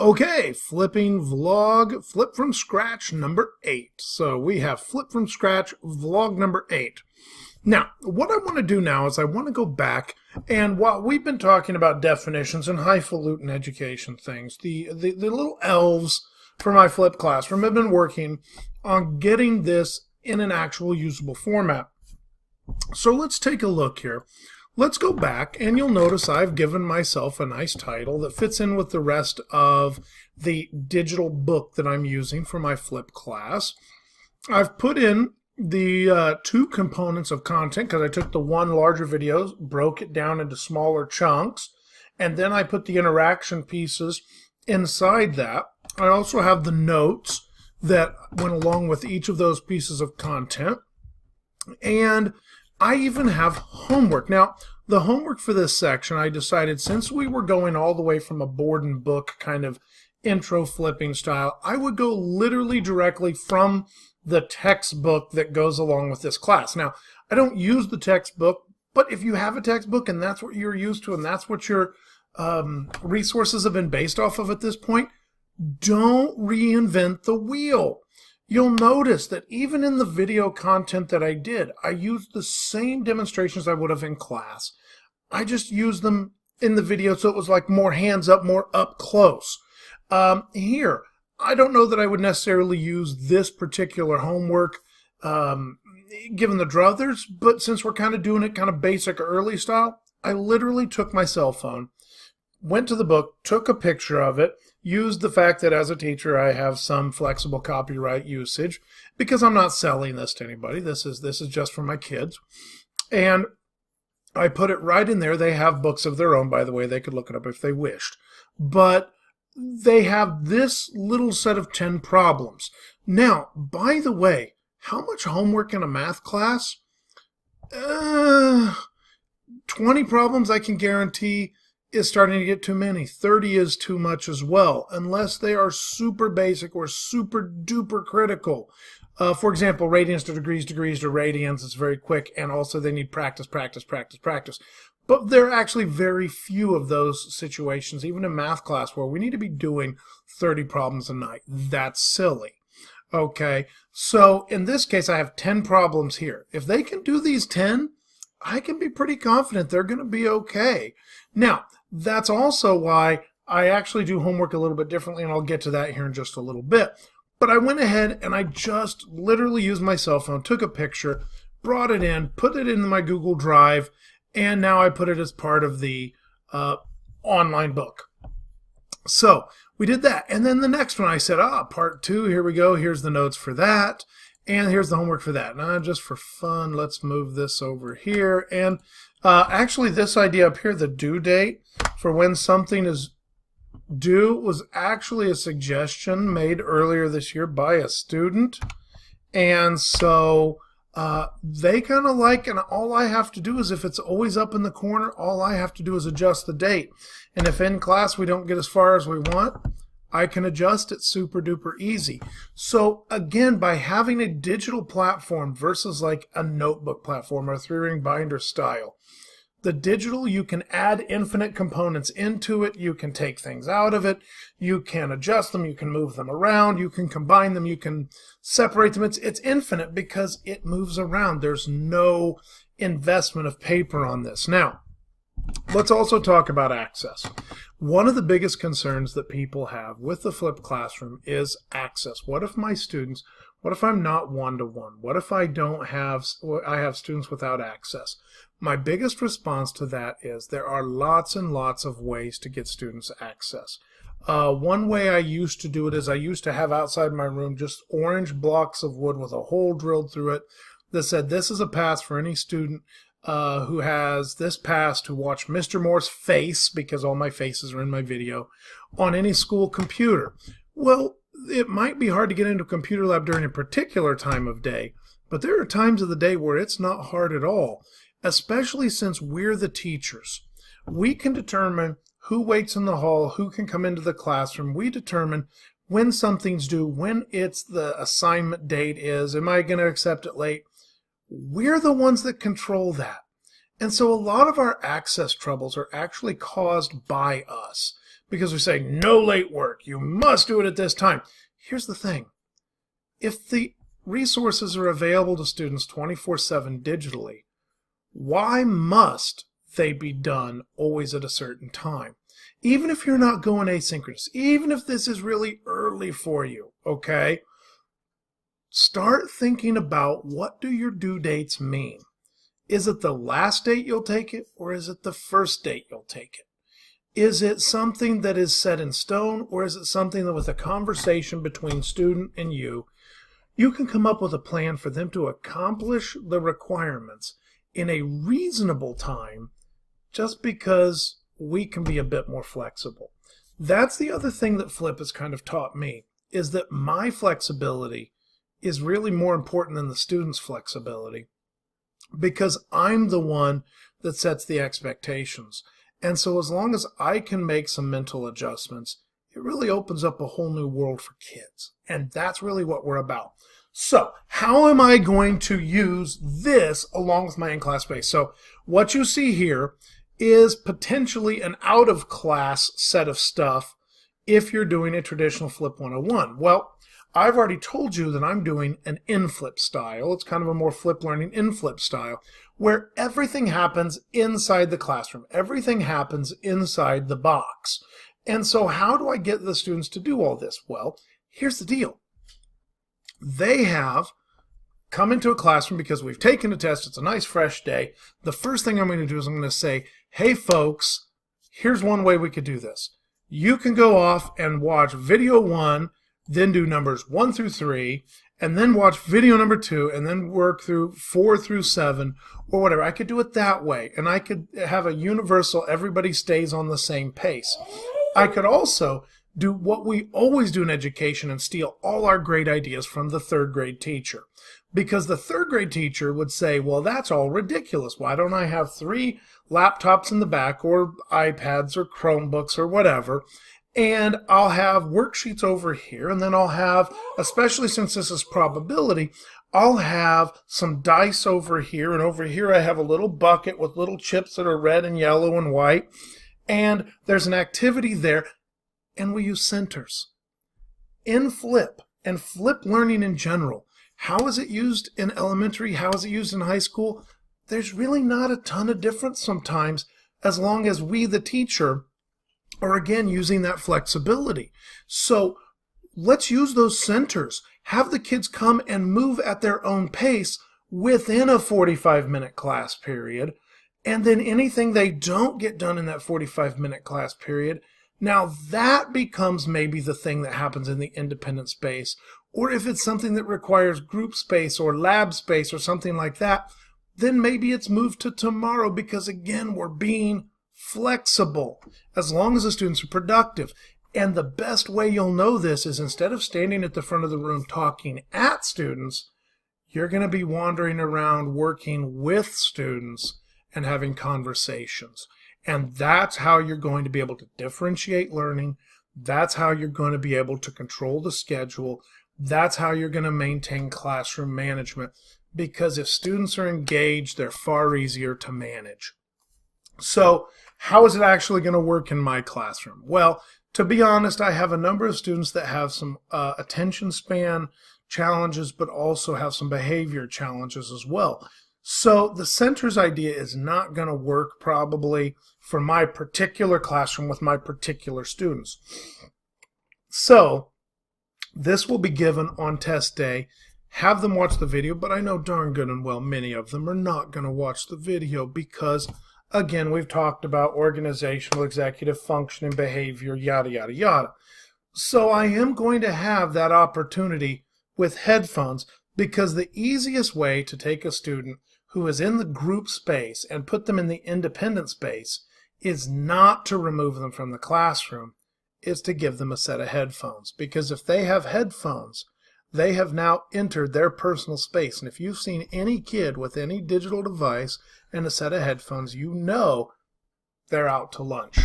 Okay, flipping vlog, flip from scratch number 8. So we have flip from scratch vlog number 8. Now, what I want to do now is I want to go back, and while we've been talking about definitions and highfalutin education things, the little elves for my flip classroom have been working on getting this in an actual usable format. So let's take a look here. Let's go back, and you'll notice I've given myself a nice title that fits in with the rest of the digital book that I'm using for my flip class. I've put in the two components of content because I took the one larger video, broke it down into smaller chunks, and then I put the interaction pieces inside that. I also have the notes that went along with each of those pieces of content, and I even have homework. Now, the homework for this section, I decided since we were going all the way from a board and book kind of intro flipping style, I would go literally directly from the textbook that goes along with this class. Now, I don't use the textbook, but if you have a textbook and that's what you're used to and that's what your resources have been based off of at this point, don't reinvent the wheel. You'll notice that even in the video content that I did, I used the same demonstrations I would have in class. I just used them in the video so it was like more hands up, more up close. Here, I don't know that I would necessarily use this particular homework given the druthers, but since we're kind of doing it kind of basic early style, I literally took my cell phone, went to the book, took a picture of it, used the fact that as a teacher I have some flexible copyright usage because I'm not selling this to anybody. This is just for my kids. And I put it right in there. They have books of their own, by the way. They could look it up if they wished. But they have this little set of 10 problems. Now, by the way, how much homework in a math class? 20 problems I can guarantee is starting to get too many. 30 is too much as well, unless they are super basic or super duper critical. For example, radians to degrees, degrees to radians, it's very quick, and also they need practice, practice, practice, practice. But there are actually very few of those situations, even in math class, where we need to be doing 30 problems a night. That's silly. Okay, so in this case, I have 10 problems here. If they can do these 10, I can be pretty confident they're going to be okay. Now, that's also why I actually do homework a little bit differently, and I'll get to that here in just a little bit. But I went ahead and I just literally used my cell phone, took a picture, brought it in, put it into my Google Drive, and now I put it as part of the online book. So we did that. And then the next one I said, part 2, here we go. Here's the notes for that. And here's the homework for that. Now, just for fun, let's move this over here. And actually, this idea up here, the due date for when something is due, was actually a suggestion made earlier this year by a student. And so they kind of like, and all I have to do is, if it's always up in the corner, all I have to do is adjust the date. And if in class we don't get as far as we want, I can adjust it super duper easy. So again, by having a digital platform versus like a notebook platform or 3-ring binder style, the digital, you can add infinite components into it. You can take things out of it. You can adjust them. You can move them around. You can combine them. You can separate them. It's infinite because it moves around. There's no investment of paper on this. Now, let's also talk about access. One of the biggest concerns that people have with the flipped classroom is access. What if my students, what if I'm not one-to-one? What if I have students without access? My biggest response to that is there are lots and lots of ways to get students access. One way I used to do it is I used to have outside my room just orange blocks of wood with a hole drilled through it that said this is a pass for any student who has this pass to watch Mr. Moore's face, because all my faces are in my video, on any school computer. Well, it might be hard to get into a computer lab during a particular time of day, but there are times of the day where it's not hard at all, especially since we're the teachers. We can determine who waits in the hall, who can come into the classroom. We determine when something's due, when it's the assignment date is. Am I going to accept it late? We're the ones that control that. And so a lot of our access troubles are actually caused by us because we say no late work. You must do it at this time. Here's the thing. If the resources are available to students 24/7 digitally, why must they be done always at a certain time? Even if you're not going asynchronous, even if this is really early for you, okay? Start thinking about, what do your due dates mean? Is it the last date you'll take it, or is it the first date you'll take it? Is it something that is set in stone, or is it something that, with a conversation between student and you can come up with a plan for them to accomplish the requirements in a reasonable time, just because we can be a bit more flexible. That's the other thing that Flip has kind of taught me, is that my flexibility is really more important than the student's flexibility, because I'm the one that sets the expectations. And so as long as I can make some mental adjustments, it really opens up a whole new world for kids. And that's really what we're about. So how am I going to use this along with my in-class space? So what you see here is potentially an out-of-class set of stuff if you're doing a traditional Flip 101. Well, I've already told you that I'm doing an in-Flip style. It's kind of a more Flip learning in-Flip style, where everything happens inside the classroom. Everything happens inside the box. And so how do I get the students to do all this? Well, here's the deal. They have come into a classroom because we've taken a test. It's a nice fresh day. The first thing I'm going to do is I'm going to say, hey folks, here's one way we could do this. You can go off and watch video 1, then do numbers 1 through 3, and then watch video number 2, and then work through 4 through 7, or whatever. I could do it that way, and I could have a universal, everybody stays on the same pace. I could also do what we always do in education and steal all our great ideas from the 3rd grade teacher. Because the 3rd grade teacher would say, well, that's all ridiculous. Why don't I have 3 laptops in the back, or iPads or Chromebooks or whatever, and I'll have worksheets over here, and then I'll have, especially since this is probability, I'll have some dice over here, and over here I have a little bucket with little chips that are red and yellow and white, and there's an activity there, and we use centers. In Flip, and Flip learning in general, how is it used in elementary? How is it used in high school? There's really not a ton of difference sometimes, as long as we, the teacher, are again using that flexibility. So let's use those centers. Have the kids come and move at their own pace within a 45-minute class period. And then anything they don't get done in that 45-minute class period, now that becomes maybe the thing that happens in the independent space. Or if it's something that requires group space or lab space or something like that, then maybe it's moved to tomorrow, because again, we're being flexible as long as the students are productive. And the best way you'll know this is, instead of standing at the front of the room talking at students, you're going to be wandering around working with students and having conversations. And that's how you're going to be able to differentiate learning. That's how you're going to be able to control the schedule. That's how you're going to maintain classroom management, because if students are engaged, they're far easier to manage. So how is it actually going to work in my classroom? Well, to be honest, I have a number of students that have some attention span challenges, but also have some behavior challenges as well. So the centers idea is not going to work probably for my particular classroom with my particular students. So this will be given on test day. Have them watch the video, but I know darn good and well many of them are not going to watch the video because, again, we've talked about organizational, executive functioning, behavior, yada, yada, yada. So I am going to have that opportunity with headphones, because the easiest way to take a student who is in the group space and put them in the independent space is not to remove them from the classroom, is to give them a set of headphones. Because if they have headphones, they have now entered their personal space. And if you've seen any kid with any digital device and a set of headphones, you know they're out to lunch.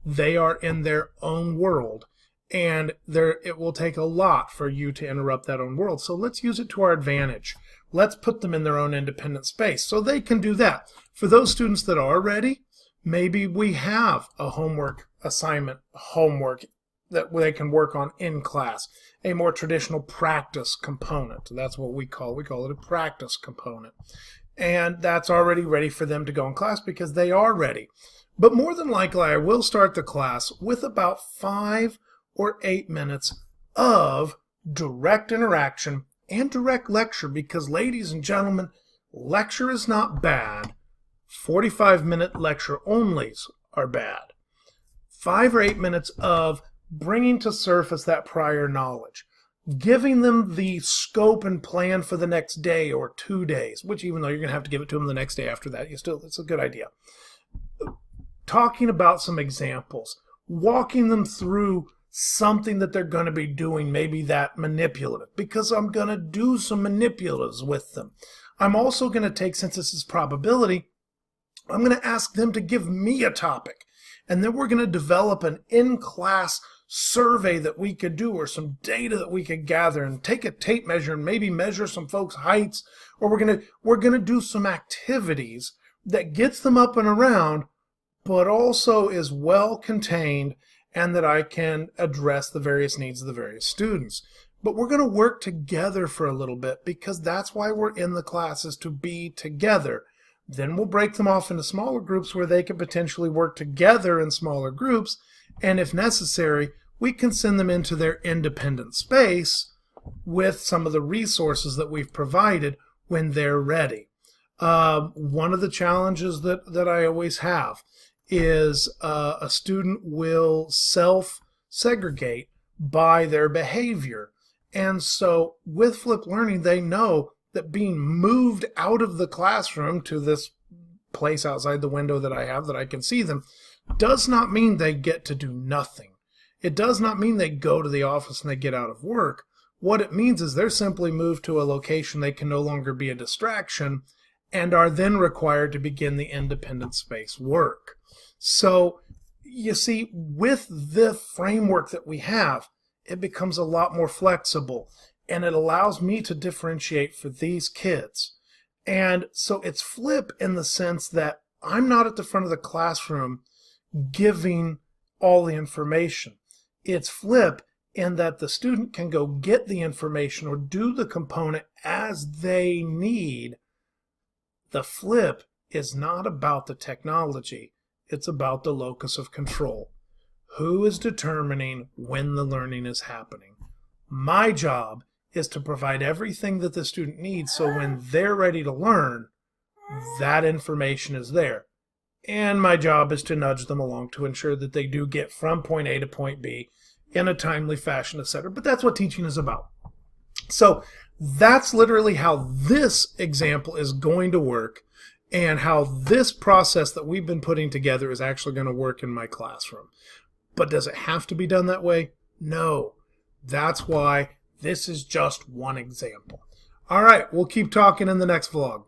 They are in their own world, and it will take a lot for you to interrupt that own world. So let's use it to our advantage. Let's put them in their own independent space so they can do that. For those students that are ready, Maybe we have a homework assignment, homework that they can work on in class, a more traditional practice component. That's what we call it a practice component. And that's already ready for them to go in class because they are ready. But more than likely, I will start the class with about 5 or 8 minutes of direct interaction and direct lecture because, ladies and gentlemen, lecture is not bad. 45-minute lecture onlys are bad. 5 or 8 minutes of bringing to surface that prior knowledge, giving them the scope and plan for the next day or 2 days, which even though you're going to have to give it to them the next day after that, it's a good idea. Talking about some examples, walking them through something that they're going to be doing, maybe that manipulative, because I'm going to do some manipulatives with them. I'm also going to take, since this is probability, I'm going to ask them to give me a topic. And then we're going to develop an in-class survey that we could do or some data that we could gather and take a tape measure and maybe measure some folks' heights. Or we're going to do some activities that gets them up and around, but also is well contained and that I can address the various needs of the various students. But we're going to work together for a little bit because that's why we're in the classes, to be together. Then we'll break them off into smaller groups where they can potentially work together in smaller groups. And if necessary, we can send them into their independent space with some of the resources that we've provided when they're ready. One of the challenges that I always have is a student will self-segregate by their behavior. And so with flipped learning, they know that being moved out of the classroom to this place outside the window that I have that I can see them does not mean they get to do nothing. It does not mean they go to the office and they get out of work. What it means is they're simply moved to a location they can no longer be a distraction and are then required to begin the independent space work. So, you see, with the framework that we have, it becomes a lot more flexible. And it allows me to differentiate for these kids. And so it's flip in the sense that I'm not at the front of the classroom giving all the information. It's flip in that the student can go get the information or do the component as they need. The flip is not about the technology. It's about the locus of control. Who is determining when the learning is happening? My job is to provide everything that the student needs so when they're ready to learn, that information is there. And my job is to nudge them along to ensure that they do get from point A to point B in a timely fashion, etc. But that's what teaching is about. So that's literally how this example is going to work and how this process that we've been putting together is actually going to work in my classroom. But does it have to be done that way? No. That's why this is just one example. All right, we'll keep talking in the next vlog.